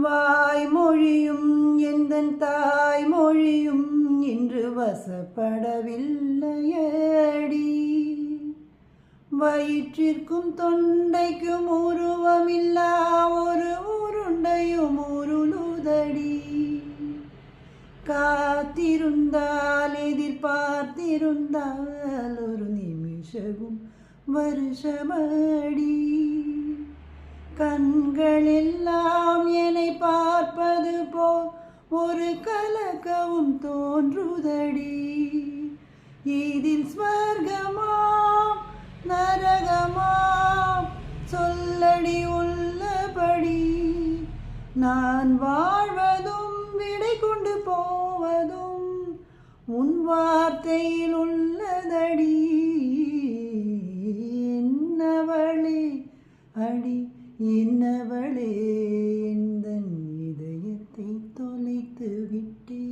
வாய்மொழியும் எந்தன் தாய்மொழியும் இன்று வசப்படவில்லையடி. வயிற்றிற்கும் தொண்டைக்கும் உருவமில்லா ஒரு உருண்டையும் உருளுதடி. காத்திருந்தால் எதிர்பார்த்திருந்தால் ஒரு நிமிஷமும் வருஷமடி. கண்கள் எல்லாம் என்னை பார்ப்பது போல் ஒரு கலக்கவும் தோன்றுதடி. இதில் ஸ்வர்கமாம் நரகமாம் சொல்லடி உள்ளபடி. நான் வாழ்வதும் விடை கொண்டு போவதும் உன் வார்த்தையில் உள்ளதடி. என்னவளே அடி என்னவளே எந்தன் இதயத்தை தொலைத்து விட்டே.